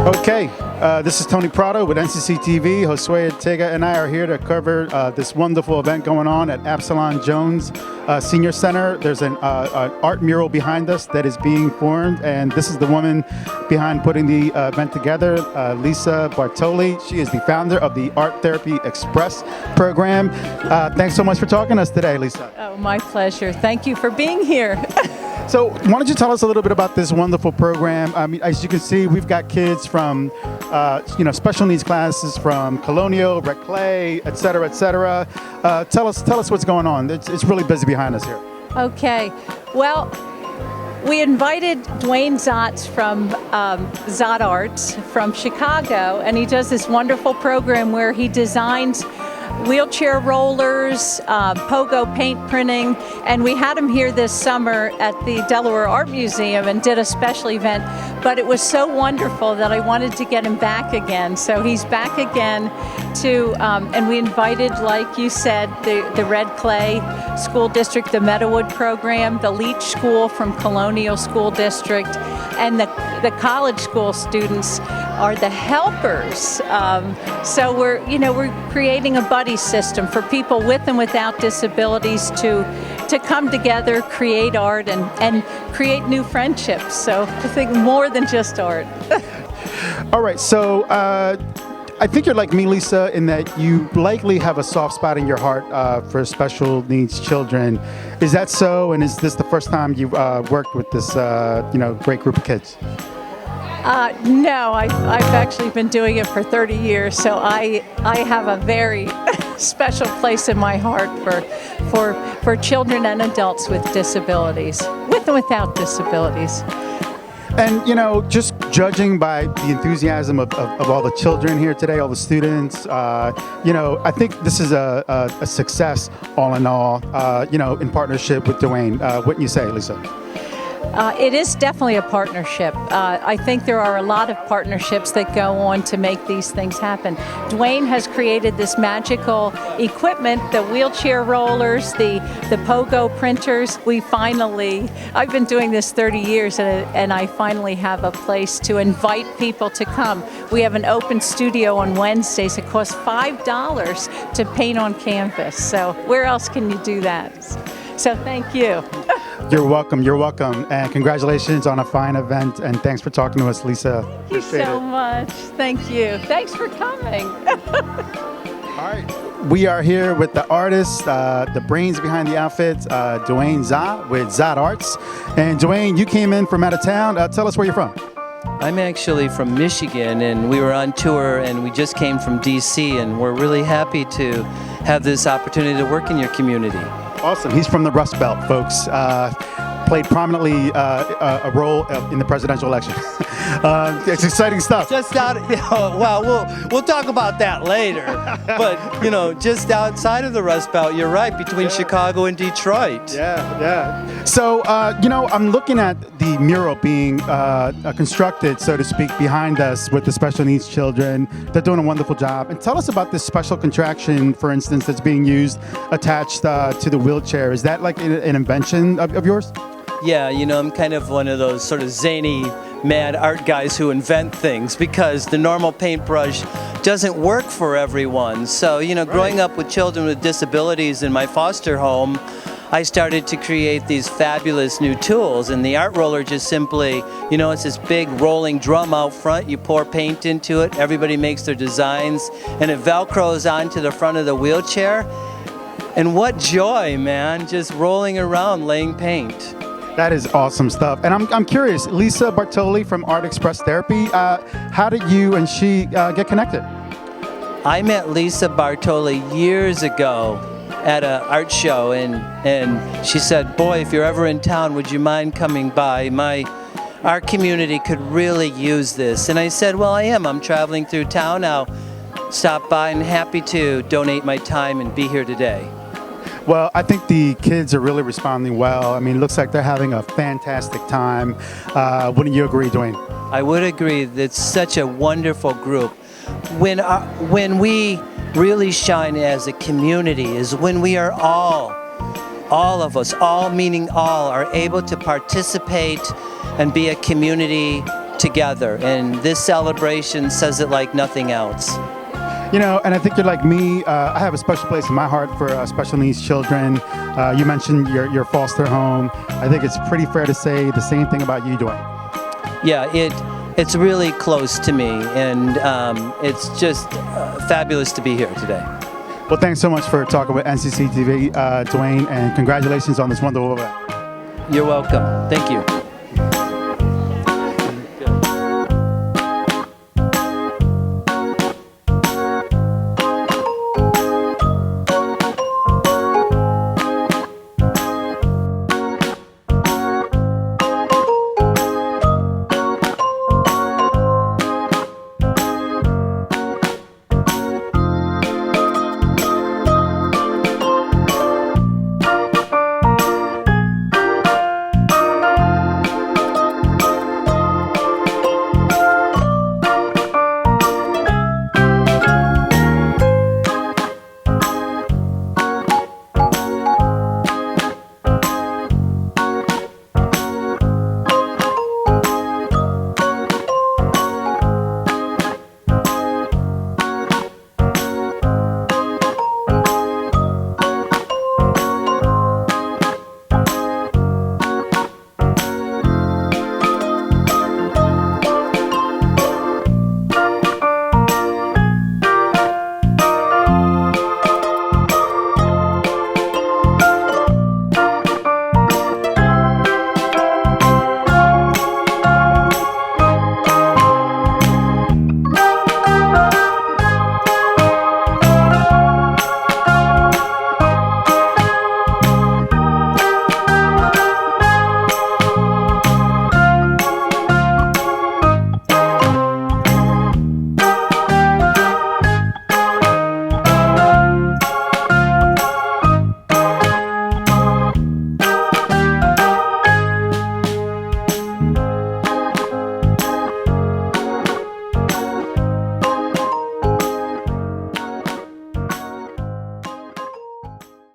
Okay, this is Tony Prado with NCCTV. Josue Ortega and I are here to cover this wonderful event going on at Absalom Jones Senior Center. There's an art mural behind us that is being formed, and this is the woman behind putting the event together, Lisa Bartoli. She is the founder of the Art Therapy Express program. Thanks so much for talking to us today, Lisa. Oh, my pleasure. Thank you for being here. So why don't you tell us a little bit about this wonderful program? I mean, as you can see, we've got kids from, special needs classes from Colonial, Red Clay, et cetera, et cetera. Tell us what's going on. It's really busy behind us here. Okay. Well, we invited Dwayne Zott from Zott Artz from Chicago, and he does this wonderful program where he designs wheelchair rollers, pogo paint printing, and we had him here this summer at the Delaware Art Museum and did a special event, but it was so wonderful that I wanted to get him back again. So he's back again and we invited, like you said, the Red Clay School District, the Meadowood program, the Leach School from Colonial School District, and the college school students are the helpers. So we're creating a buddy system for people with and without disabilities to come together, create art, and create new friendships. So I think more than just art. All right, so I think you're like me, Lisa, in that you likely have a soft spot in your heart for special needs children. Is that so? And is this the first time you've worked with this great group of kids? No, I've actually been doing it for 30 years, so I have a very special place in my heart for children and adults with disabilities, with and without disabilities. And, just judging by the enthusiasm of all the children here today, all the students, I think this is a success all in all, in partnership with Dwayne. Wouldn't you say, Lisa? It is definitely a partnership. I think there are a lot of partnerships that go on to make these things happen. Dwayne has created this magical equipment, the wheelchair rollers, the pogo printers. I've been doing this 30 years and I finally have a place to invite people to come. We have an open studio on Wednesdays. It costs $5 to paint on canvas. So where else can you do that? So thank you. You're welcome. And congratulations on a fine event. And thanks for talking to us, Lisa. Thank you so much. Thank you. Thanks for coming. All right. We are here with the artist, the brains behind the outfits, Dwayne Zott with Zott Artz. And Dwayne, you came in from out of town. Tell us where you're from. I'm actually from Michigan, and we were on tour, and we just came from D.C., and we're really happy to have this opportunity to work in your community. Awesome. He's from the Rust Belt, folks. Played prominently a role in the presidential election. It's exciting stuff. Just out, we'll talk about that later. But, just outside of the Rust Belt, you're right, between Chicago and Detroit. Yeah. So, I'm looking at the mural being constructed, so to speak, behind us with the special needs children. They're doing a wonderful job. And tell us about this special contraction, for instance, that's being used attached to the wheelchair. Is that like an invention of yours? Yeah, I'm kind of one of those sort of zany, mad art guys who invent things because the normal paintbrush doesn't work for everyone. So, growing up with children with disabilities in my foster home, I started to create these fabulous new tools. And the art roller just simply, it's this big rolling drum out front. You pour paint into it, everybody makes their designs, and it Velcros onto the front of the wheelchair. And what joy, man, just rolling around laying paint. That is awesome stuff. And I'm curious, Lisa Bartoli from Art Express Therapy, how did you and she get connected? I met Lisa Bartoli years ago at an art show, and she said, boy, if you're ever in town, would you mind coming by? Our community could really use this. And I said, well, I am. I'm traveling through town. I'll stop by and happy to donate my time and be here today. Well, I think the kids are really responding well. I mean, it looks like they're having a fantastic time. Wouldn't you agree, Dwayne? I would agree. It's such a wonderful group. When we really shine as a community is when we are all of us, all meaning all, are able to participate and be a community together, and this celebration says it like nothing else. You know, and I think you're like me. I have a special place in my heart for special needs children. You mentioned your foster home. I think it's pretty fair to say the same thing about you, Dwayne. Yeah, it's really close to me, and it's just fabulous to be here today. Well, thanks so much for talking with NCCTV, Dwayne, and congratulations on this wonderful event. You're welcome. Thank you.